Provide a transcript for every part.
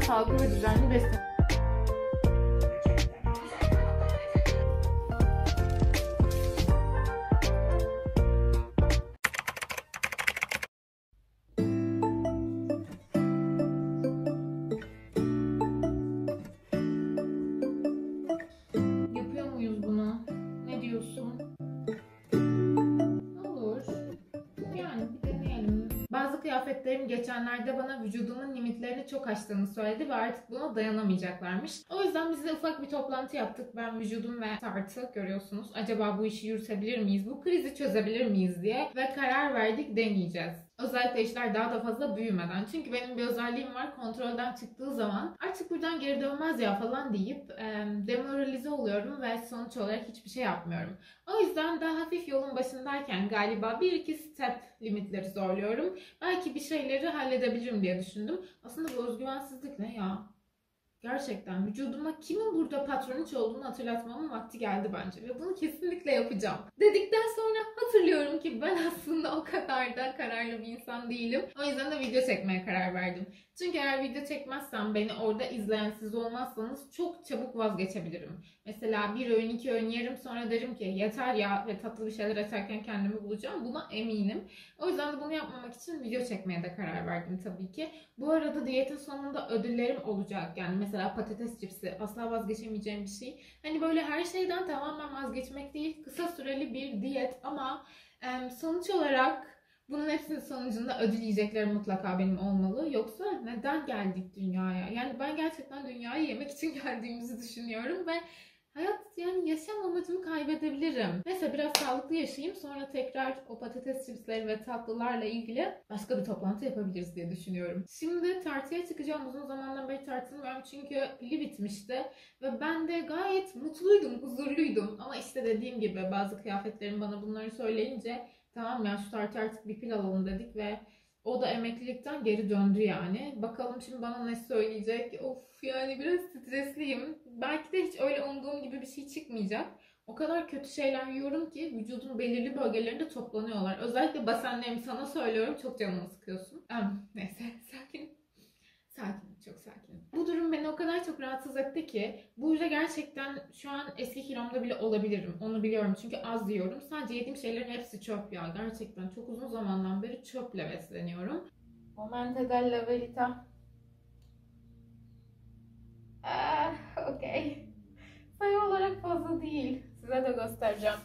sağlıklı ve düzenli beslenme. Yapıyor muyuz bunu? Ne diyorsun? Olur. Yani bir deneyelim. Bazı kıyafetlerim geçenlerde bana vücudumun limitlerini çok aştığını söyledi ve artık buna dayanamayacaklarmış. O yüzden biz de ufak bir toplantı yaptık. Ben, vücudum ve tartı, görüyorsunuz. Acaba bu işi yürütebilir miyiz? Bu krizi çözebilir miyiz diye. Ve karar verdik, deneyeceğiz. Özellikle işler daha da fazla büyümeden. Çünkü benim bir özelliğim var. Kontrolden çıktığı zaman artık buradan geri dönmez ya falan deyip demoralize oluyorum ve sonuç olarak hiçbir şey yapmıyorum. O yüzden daha hafif yolun başındayken galiba 1-2 step limitleri zorluyorum. Belki bir şeyleri halledebilirim diye düşündüm. Aslında bu özgüvensizlik ne ya? Gerçekten vücuduma kimin burada patronunç olduğunu hatırlatmamın vakti geldi bence. Ve bunu kesinlikle yapacağım. Dedikten sonra hatırlıyorum ki ben aslında o kadar da kararlı bir insan değilim. O yüzden de video çekmeye karar verdim. Çünkü eğer video çekmezsem, beni orada izleyen siz olmazsanız çok çabuk vazgeçebilirim. Mesela bir öğün 2 öğün yerim, sonra derim ki yeter ya ve tatlı bir şeyler açarken kendimi bulacağım. Buna eminim. O yüzden de bunu yapmamak için video çekmeye de karar verdim tabii ki. Bu arada diyetin sonunda ödüllerim olacak. Yani mesela patates cipsi asla vazgeçemeyeceğim bir şey. Hani böyle her şeyden tamamen vazgeçmek değil, kısa süreli bir diyet ama sonuç olarak bunun hepsinin sonucunda ödül yiyeceklerim mutlaka benim olmalı. Yoksa neden geldik dünyaya? Yani ben gerçekten dünyayı yemek için geldiğimizi düşünüyorum ve hayat, yani yaşam amacımı kaybedebilirim. Neyse, biraz sağlıklı yaşayayım, sonra tekrar o patates chipsleri ve tatlılarla ilgili başka bir toplantı yapabiliriz diye düşünüyorum. Şimdi tartıya çıkacağım. Uzun zamandan beri tartılmıyorum çünkü pili bitmişti. Ve ben de gayet mutluydum, huzurluydum. Ama işte dediğim gibi bazı kıyafetlerim bana bunları söyleyince tamam ya, şu tartı artık bir pil alalım dedik ve o da emeklilikten geri döndü yani. Bakalım şimdi bana ne söyleyecek. Of, yani biraz stresliyim. Belki de hiç öyle umduğum gibi bir şey çıkmayacak. O kadar kötü şeyler yiyorum ki vücudun belirli bölgelerinde toplanıyorlar. Özellikle basenlerimi sana söylüyorum. Çok canımı sıkıyorsun. Neyse, sakin. Sakin, çok sakin. Bu durum beni o kadar çok rahatsız etti ki burada gerçekten şu an eski kilomda bile olabilirim. Onu biliyorum çünkü az yiyorum. Sadece yediğim şeylerin hepsi çöp ya. Gerçekten çok uzun zamandan beri çöple besleniyorum. Momente della verità. Okey. Sayı olarak fazla değil. Size de göstereceğim.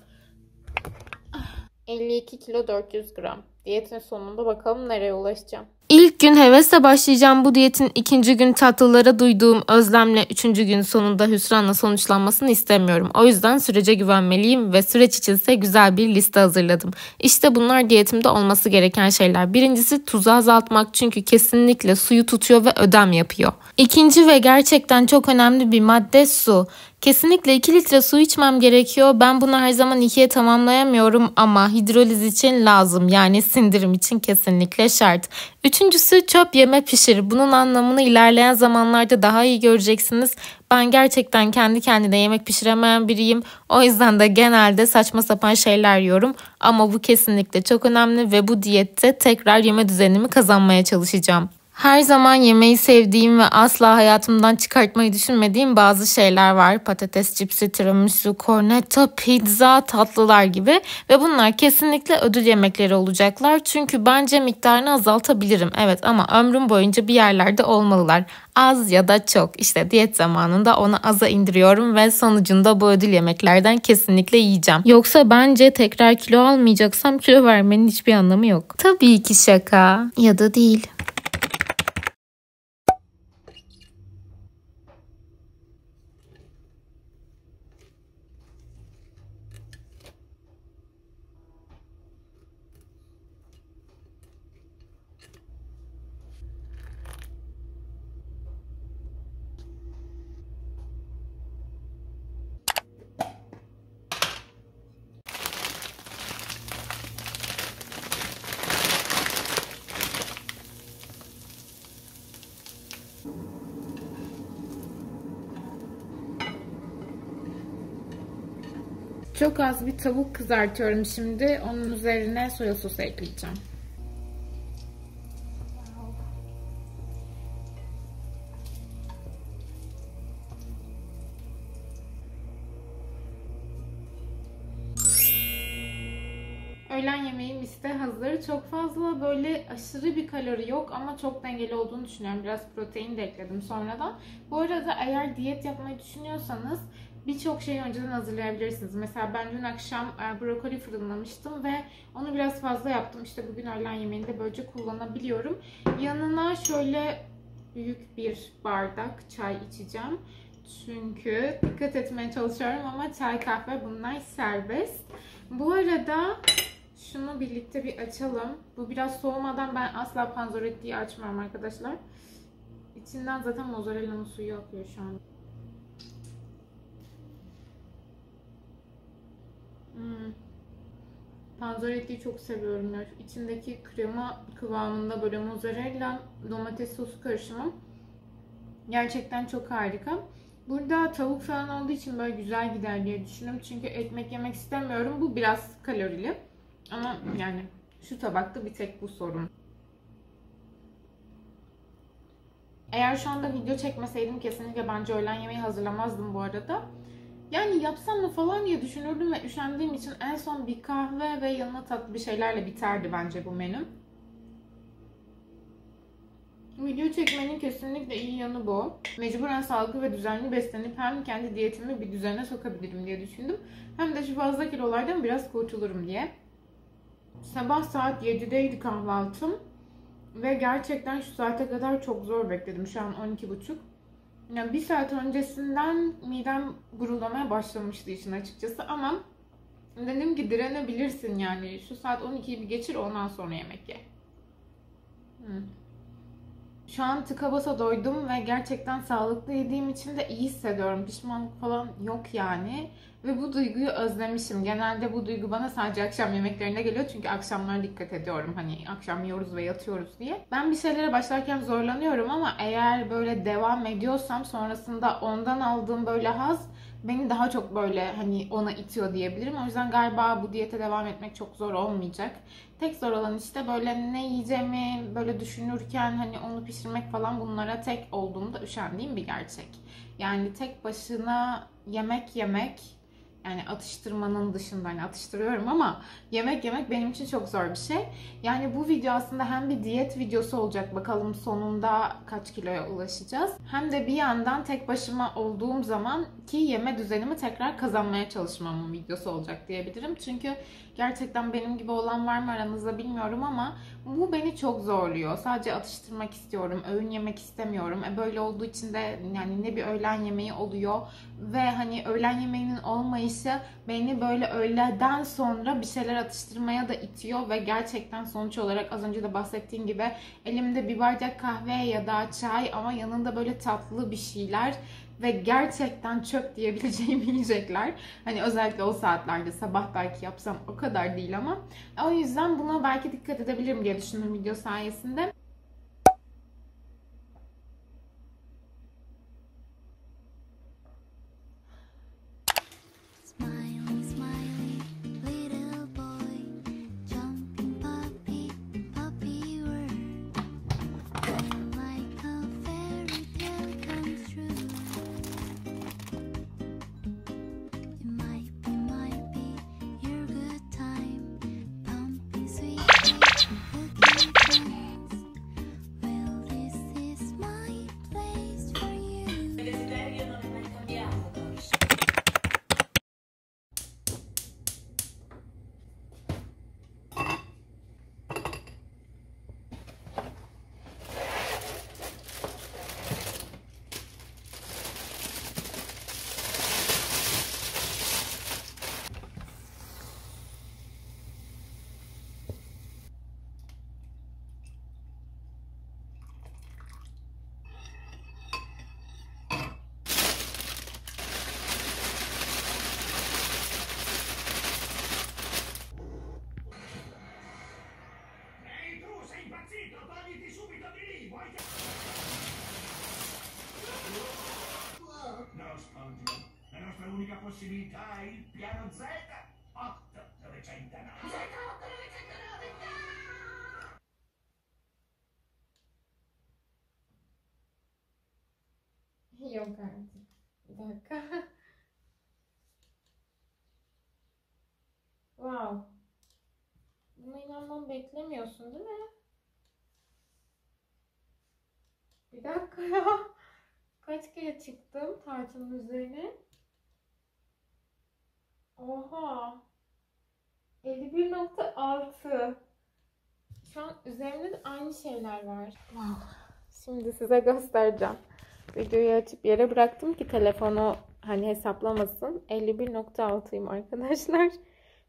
52 kilo 400 gram. Diyetin sonunda bakalım nereye ulaşacağım. İlk gün hevesle başlayacağım bu diyetin, ikinci gün tatlılara duyduğum özlemle, üçüncü gün sonunda hüsranla sonuçlanmasını istemiyorum. O yüzden sürece güvenmeliyim ve süreç içinse güzel bir liste hazırladım. İşte bunlar diyetimde olması gereken şeyler. Birincisi, tuzu azaltmak, çünkü kesinlikle suyu tutuyor ve ödem yapıyor. İkinci ve gerçekten çok önemli bir madde su. Kesinlikle 2 litre su içmem gerekiyor. Ben bunu her zaman 2'ye tamamlayamıyorum ama hidroliz için lazım. Yani sindirim için kesinlikle şart. Üçüncüsü, çöp yeme pişir. Bunun anlamını ilerleyen zamanlarda daha iyi göreceksiniz. Ben gerçekten kendi kendine yemek pişiremeyen biriyim. O yüzden de genelde saçma sapan şeyler yiyorum. Ama bu kesinlikle çok önemli ve bu diyette tekrar yeme düzenimi kazanmaya çalışacağım. Her zaman yemeği sevdiğim ve asla hayatımdan çıkartmayı düşünmediğim bazı şeyler var. Patates cipsi, tiramisu, cornetto, pizza, tatlılar gibi. Ve bunlar kesinlikle ödül yemekleri olacaklar. Çünkü bence miktarını azaltabilirim. Evet, ama ömrüm boyunca bir yerlerde olmalılar. Az ya da çok. İşte diyet zamanında onu aza indiriyorum ve sonucunda bu ödül yemeklerden kesinlikle yiyeceğim. Yoksa bence tekrar kilo almayacaksam kilo vermenin hiçbir anlamı yok. Tabii ki şaka. Ya da değil. Çok az bir tavuk kızartıyorum şimdi. Onun üzerine soya sosu ekleyeceğim. öğlen yemeğim işte hazır. Çok fazla böyle aşırı bir kalori yok ama çok dengeli olduğunu düşünüyorum. Biraz protein de ekledim sonradan. Bu arada eğer diyet yapmayı düşünüyorsanız birçok şeyi önceden hazırlayabilirsiniz. Mesela ben dün akşam brokoli fırınlamıştım ve onu biraz fazla yaptım. İşte bugün öğlen yemeğinde böylece kullanabiliyorum. Yanına şöyle büyük bir bardak çay içeceğim. Çünkü dikkat etmeye çalışıyorum ama çay, kahve bunlar serbest. Bu arada şunu birlikte bir açalım. Bu biraz soğumadan ben asla panzerotti açmıyorum arkadaşlar. İçinden zaten mozzarella'nın suyu akıyor şu an. Panzerotti'yi çok seviyorum ya. İçindeki krema kıvamında böyle mozzarella, domates sosu karışımı gerçekten çok harika. Burada tavuk falan olduğu için böyle güzel gider diye düşündüm. Çünkü ekmek yemek istemiyorum. Bu biraz kalorili. Ama yani şu tabakta bir tek bu sorun. Eğer şu anda video çekmeseydim kesinlikle bence öğlen yemeği hazırlamazdım bu arada. Yani yapsam mı falan diye düşünürdüm ve üşendiğim için en son bir kahve ve yanına tatlı bir şeylerle biterdi bence bu menü. Video çekmenin kesinlikle iyi yanı bu. Mecburen sağlıklı ve düzenli beslenip hem kendi diyetimi bir düzene sokabilirim diye düşündüm. Hem de şu fazla kilolardan biraz kurtulurum diye. Sabah saat 7'deydi kahvaltım. Ve gerçekten şu saate kadar çok zor bekledim. Şu an 12.30. Yani bir saat öncesinden midem gurulamaya başlamıştı işin açıkçası ama dedim ki direnebilirsin yani. Şu saat 12'yi bir geçir ondan sonra yemek ye. Şu an tıka basa doydum ve gerçekten sağlıklı yediğim için de iyi hissediyorum. Pişmanlık falan yok yani. Ve bu duyguyu özlemişim. Genelde bu duygu bana sadece akşam yemeklerinde geliyor. Çünkü akşamlara dikkat ediyorum. Hani akşam yiyoruz ve yatıyoruz diye. Ben bir şeylere başlarken zorlanıyorum ama eğer böyle devam ediyorsam sonrasında ondan aldığım böyle haz beni daha çok böyle hani ona itiyor diyebilirim. O yüzden galiba bu diyete devam etmek çok zor olmayacak. Tek zor olan işte böyle ne yiyeceğimi böyle düşünürken hani onu pişirmek falan bunlara tek olduğumda üşendiğim bir gerçek. Yani tek başına yemek yemek yani atıştırmanın dışında hani atıştırıyorum ama yemek yemek benim için çok zor bir şey. Yani bu video aslında hem bir diyet videosu olacak bakalım sonunda kaç kiloya ulaşacağız. Hem de bir yandan tek başıma olduğum zaman ki yeme düzenimi tekrar kazanmaya çalışmamın videosu olacak diyebilirim. Çünkü gerçekten benim gibi olan var mı aranızda bilmiyorum ama bu beni çok zorluyor. Sadece atıştırmak istiyorum, öğün yemek istemiyorum. Böyle olduğu için de yani ne bir öğlen yemeği oluyor ve hani öğlen yemeğinin olmayışı beni böyle öğleden sonra bir şeyler atıştırmaya da itiyor ve gerçekten sonuç olarak az önce de bahsettiğim gibi elimde bir bardak kahve ya da çay ama yanında böyle tatlı bir şeyler ve gerçekten çöp diyebileceğim yiyecekler. Hani özellikle o saatlerde sabah belki yapsam o kadar değil ama o yüzden buna belki dikkat edebilirim diye düşündüm video sayesinde. L'unica possibilità è il piano Z 8909. Yok artık. Bir dakika. Wow. zaman beklemiyorsun değil mi? Bir dakika ya. Kaç kere çıktım tartının üzerine? Oha. 51.6. Şu an üzerimde de aynı şeyler var. Wow. Şimdi size göstereceğim. Videoyu açıp yere bıraktım ki telefonu hani hesaplamasın. 51.6'yım arkadaşlar.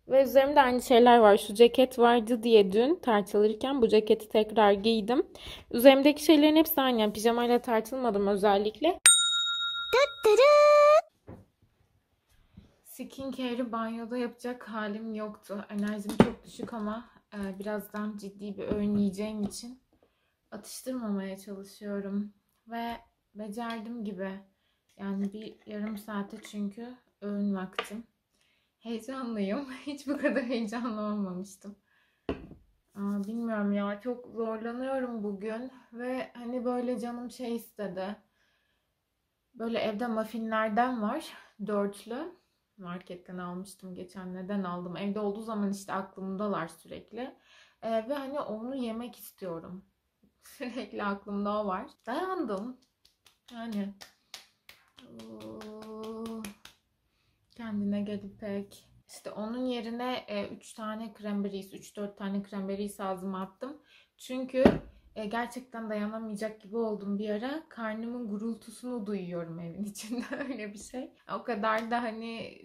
Ve üzerimde aynı şeyler var. Şu ceket vardı diye dün tartılırken bu ceketi tekrar giydim. Üzerimdeki şeylerin hepsi aynı. Yani pijamayla tartılmadım özellikle. Skincare'ı banyoda yapacak halim yoktu. Enerjim çok düşük ama birazdan ciddi bir öğün yiyeceğim için atıştırmamaya çalışıyorum. Ve becerdim gibi. Yani bir yarım saate çünkü öğün vaktim. Heyecanlıyım. Hiç bu kadar heyecanlı olmamıştım. Bilmiyorum ya, çok zorlanıyorum bugün. Ve hani böyle canım şey istedi. Böyle evde muffinlerden var. Dörtlü. Marketten almıştım geçen. Neden aldım? Evde olduğu zaman işte aklımdalar sürekli. Ve hani onu yemek istiyorum. Sürekli aklımda o var. Dayandım. Yani kendine gel İpek. İşte onun yerine 3 tane cranberries, 3-4 tane cranberries ağzıma attım. Çünkü gerçekten dayanamayacak gibi oldum bir ara. Karnımın gurultusunu duyuyorum evin içinde, öyle bir şey. O kadar da hani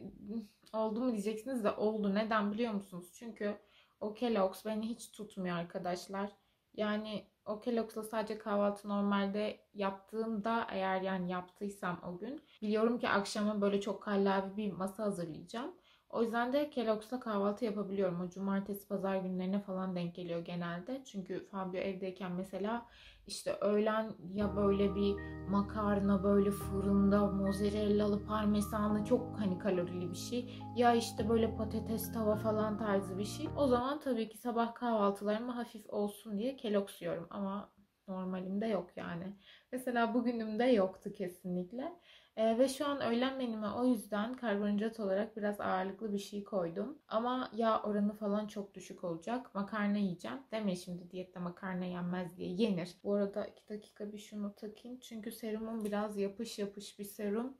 oldu mu diyeceksiniz de oldu. Neden biliyor musunuz? Çünkü o Kellogg's beni hiç tutmuyor arkadaşlar. Yani o Kellogg's'la sadece kahvaltı normalde yaptığımda, eğer yani yaptıysam o gün, biliyorum ki akşama böyle çok kallavi bir masa hazırlayacağım. O yüzden de Kellogg's'la kahvaltı yapabiliyorum. O cumartesi pazar günlerine falan denk geliyor genelde. Çünkü Fabio evdeyken mesela işte öğlen ya böyle bir makarna böyle fırında mozzarellalı parmesanlı çok hani kalorili bir şey, ya işte böyle patates tava falan tarzı bir şey. O zaman tabii ki sabah kahvaltılarıma hafif olsun diye Kellogg's yiyorum ama normalimde yok yani. Mesela bugünümde yoktu kesinlikle. Ve şu an öğlen menüme o yüzden karbonhidrat olarak biraz ağırlıklı bir şey koydum. Ama yağ oranı falan çok düşük olacak. Makarna yiyeceğim. Deme şimdi diyette makarna yenmez diye. Yenir. Bu arada 2 dakika bir şunu takayım. Çünkü serumum biraz yapış yapış bir serum.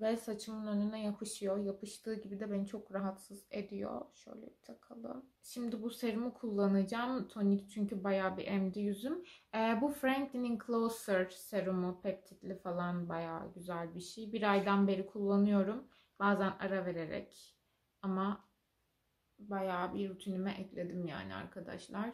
Ve saçımın önüne yapışıyor. Yapıştığı gibi de beni çok rahatsız ediyor. Şöyle bir takalım. Şimdi bu serumu kullanacağım. Tonik çünkü bayağı bir emdi yüzüm. Bu Franklin'in Closer serumu, peptitli falan, bayağı güzel bir şey. Bir aydan beri kullanıyorum. Bazen ara vererek ama bayağı bir rutinime ekledim yani arkadaşlar.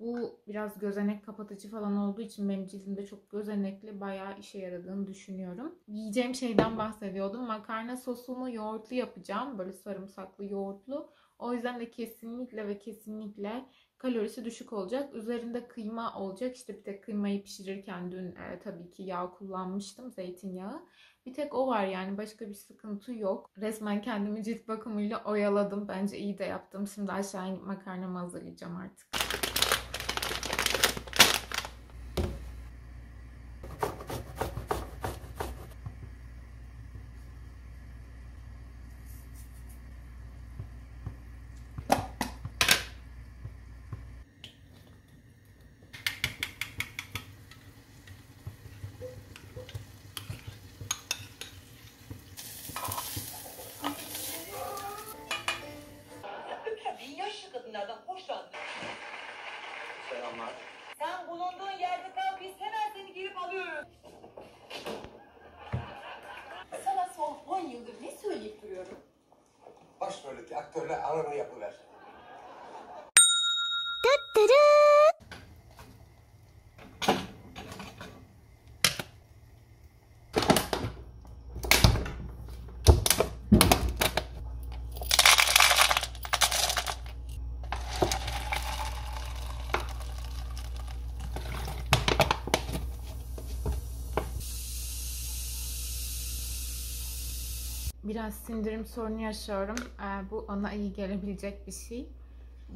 Bu biraz gözenek kapatıcı falan olduğu için benim cildimde çok gözenekli, bayağı işe yaradığını düşünüyorum. Yiyeceğim şeyden bahsediyordum. Makarna sosumu yoğurtlu yapacağım. Böyle sarımsaklı yoğurtlu. O yüzden de kesinlikle ve kesinlikle kalorisi düşük olacak. Üzerinde kıyma olacak. İşte bir tek kıymayı pişirirken dün tabii ki yağ kullanmıştım. Zeytinyağı. Bir tek o var yani, başka bir sıkıntı yok. Resmen kendimi cilt bakımıyla oyaladım. Bence iyi de yaptım. Şimdi aşağı inip makarnamı hazırlayacağım artık. Selamlar. Sen bulunduğun yerde kal, biz hemen seni girip alıyoruz. Sana son 10 yıldır ne söyleyip duruyorum? Başroldeki aktörle arama yapıver. Biraz sindirim sorunu yaşıyorum. Bu ona iyi gelebilecek bir şey.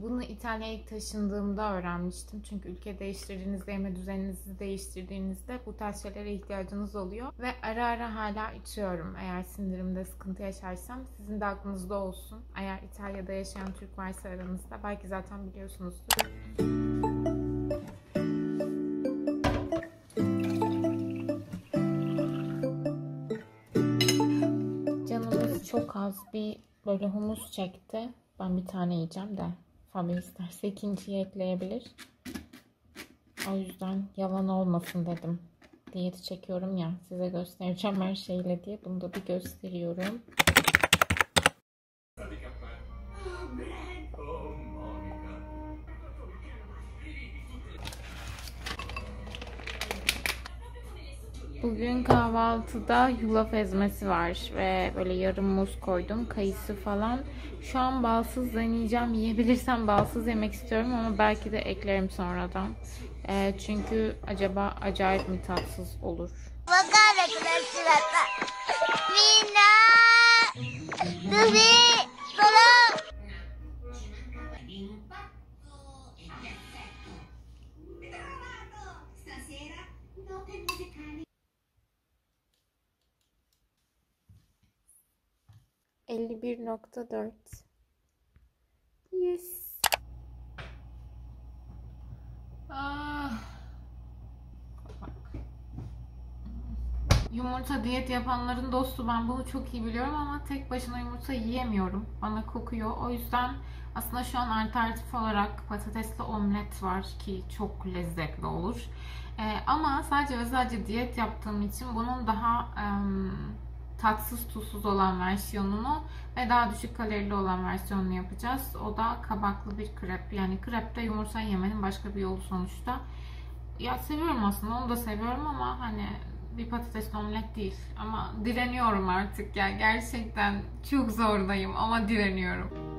Bunu İtalya'ya ilk taşındığımda öğrenmiştim. Çünkü ülke değiştirdiğinizde, yeme düzeninizi değiştirdiğinizde bu tarz şeylere ihtiyacınız oluyor. Ve ara ara hala içiyorum. Eğer sindirimde sıkıntı yaşarsam sizin de aklınızda olsun. Eğer İtalya'da yaşayan Türk varsa aranızda belki zaten biliyorsunuzdur. Canımız çok az bir böyle humus çekti. Ben bir tane yiyeceğim de Fabi isterse ikinciyi ekleyebilir. O yüzden yalan olmasın dedim. Diyeti çekiyorum ya, size göstereceğim her şeyle diye. Bunu da bir gösteriyorum. Bugün kahvaltıda yulaf ezmesi var ve böyle yarım muz koydum, kayısı falan. Şu an balsız deneyeceğim. Yiyebilirsem balsız yemek istiyorum ama belki de eklerim sonradan. Çünkü acaba acayip mi tatsız olur? ...51.4. Yes. Yumurta diyet yapanların dostu, ben bunu çok iyi biliyorum ama tek başına yumurta yiyemiyorum. Bana kokuyor. O yüzden aslında şu an alternatif olarak patatesli omlet var ki çok lezzetli olur. Ama sadece ve sadece diyet yaptığım için bunun daha tatsız tuzsuz olan versiyonunu ve daha düşük kalorili olan versiyonunu yapacağız. O da kabaklı bir krep. Yani krepte yumurta yemenin başka bir yolu sonuçta. Ya seviyorum aslında, onu da seviyorum ama hani bir patates omlet değil. Ama direniyorum artık ya. Gerçekten çok zordayım ama direniyorum.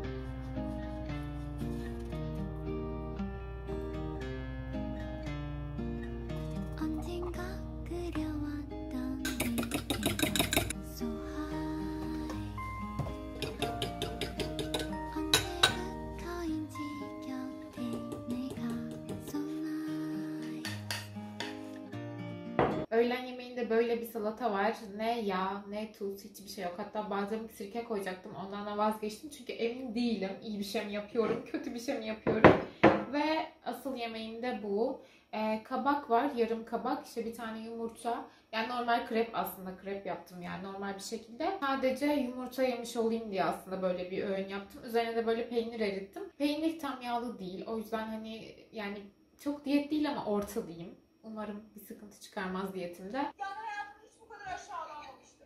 Öğlen yemeğinde böyle bir salata var. Ne yağ, ne tuz, hiçbir şey yok. Hatta bazen sirke koyacaktım. Ondan da vazgeçtim. Çünkü emin değilim. İyi bir şey mi yapıyorum, kötü bir şey mi yapıyorum. Ve asıl yemeğim de bu. Kabak var, yarım kabak. İşte bir tane yumurta. Yani normal krep, aslında krep yaptım yani normal bir şekilde. Sadece yumurta yemiş olayım diye aslında böyle bir öğün yaptım. Üzerine de böyle peynir erittim. Peynir tam yağlı değil. O yüzden hani yani çok diyet değil ama orta diyeyim. Umarım bir sıkıntı çıkarmaz diyetimde. Yani hayatım hiç bu kadar aşağılanmamıştı.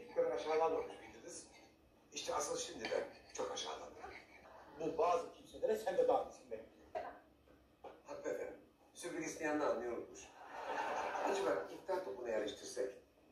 Bu kadar aşağılanmamış mıydınız? İşte asıl şimdi de çok aşağılandım. Bu bazı kimselere sen de dahilsin benim. Haklı efendim. Sürpriz isteyen ne anlıyormuş. Acaba iftar topuna yerleştirsek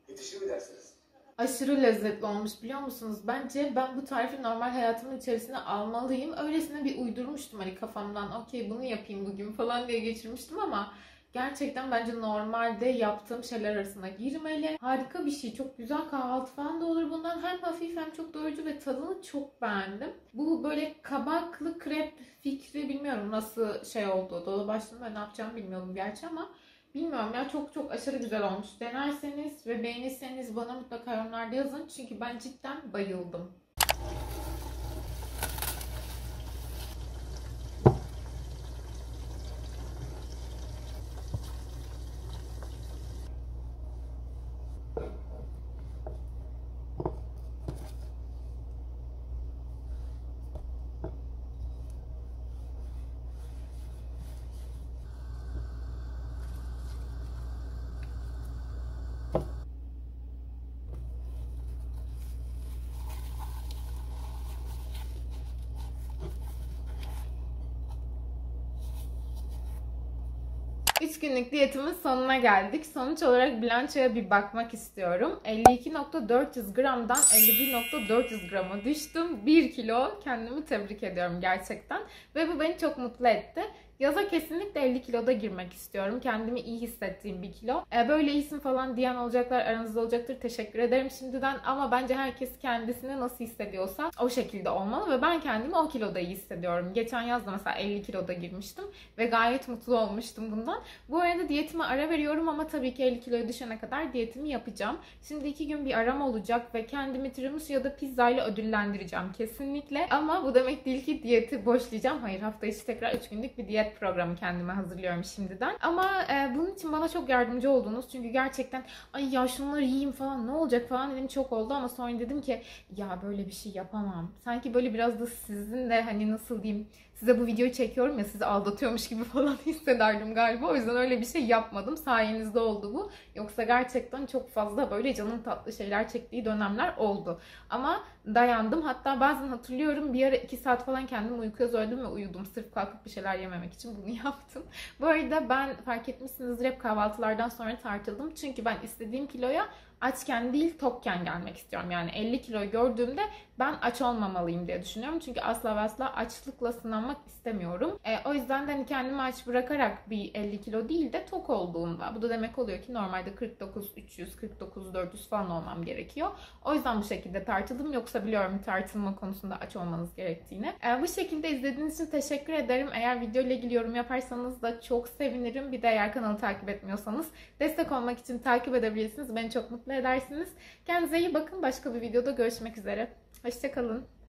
yetişir mi dersiniz? Aşırı lezzetli olmuş biliyor musunuz? Bence ben bu tarifi normal hayatımın içerisine almalıyım. Öylesine bir uydurmuştum hani kafamdan. Okey bunu yapayım bugün falan diye geçirmiştim ama gerçekten bence normalde yaptığım şeyler arasında girmeli. Harika bir şey. Çok güzel kahvaltı falan da olur bundan. Hem hafif hem çok doyurucu ve tadını çok beğendim. Bu böyle kabaklı krep fikri bilmiyorum nasıl şey oldu. Dolu başlığında ne yapacağımı bilmiyordum gerçi ama bilmiyorum ya, çok çok aşırı güzel olmuş. Denerseniz ve beğenirseniz bana mutlaka yorumlarda yazın. Çünkü ben cidden bayıldım. Üç günlük diyetimin sonuna geldik. Sonuç olarak bilançoya bir bakmak istiyorum. 52.400 gramdan 51.400 grama düştüm. 1 kilo. Kendimi tebrik ediyorum gerçekten. Ve bu beni çok mutlu etti. Yaza kesinlikle 50 kiloda girmek istiyorum. Kendimi iyi hissettiğim bir kilo. Böyle iyisin falan diyen olacaklar, aranızda olacaktır. Teşekkür ederim şimdiden. Ama bence herkes kendisini nasıl hissediyorsa o şekilde olmalı ve ben kendimi o kiloda iyi hissediyorum. Geçen yaz da mesela 50 kiloda girmiştim ve gayet mutlu olmuştum bundan. Bu arada diyetime ara veriyorum ama tabii ki 50 kiloya düşene kadar diyetimi yapacağım. Şimdi 2 gün bir aram olacak ve kendimi tiramisu ya da pizza ile ödüllendireceğim kesinlikle. Ama bu demek değil ki diyeti boşlayacağım. Hayır, hafta içi tekrar 3 günlük bir diyet programı kendime hazırlıyorum şimdiden. Ama bunun için bana çok yardımcı oldunuz. Çünkü gerçekten ay ya şunları yiyeyim falan ne olacak falan dedim, çok oldu ama sonra dedim ki ya böyle bir şey yapamam. Sanki böyle biraz da sizin de hani nasıl diyeyim, size bu videoyu çekiyorum ya, sizi aldatıyormuş gibi falan hissederdim galiba. O yüzden öyle bir şey yapmadım. Sayenizde oldu bu. Yoksa gerçekten çok fazla böyle canım tatlı şeyler çektiği dönemler oldu. Ama dayandım. Hatta bazen hatırlıyorum bir ara 2 saat falan kendimi uykuya zorladım ve uyudum. Sırf kalkıp bir şeyler yememek için bunu yaptım. Bu arada ben, fark etmişsinizdir, hep kahvaltılardan sonra tartıldım. Çünkü ben istediğim kiloya açken değil tokken gelmek istiyorum. Yani 50 kilo gördüğümde ben aç olmamalıyım diye düşünüyorum. Çünkü asla ve asla açlıkla sınanmak istemiyorum. O yüzden de hani kendimi aç bırakarak bir 50 kilo değil de tok olduğumda. Bu da demek oluyor ki normalde 49-300, 49-400 falan olmam gerekiyor. O yüzden bu şekilde tartıldım. Yoksa biliyorum tartılma konusunda aç olmanız gerektiğini. Bu şekilde izlediğiniz için teşekkür ederim. Eğer video ile ilgili yorum yaparsanız da çok sevinirim. Bir de eğer kanalı takip etmiyorsanız destek olmak için takip edebilirsiniz. Beni çok mutlu edersiniz. Kendinize iyi bakın. Başka bir videoda görüşmek üzere. Hoşça kalın.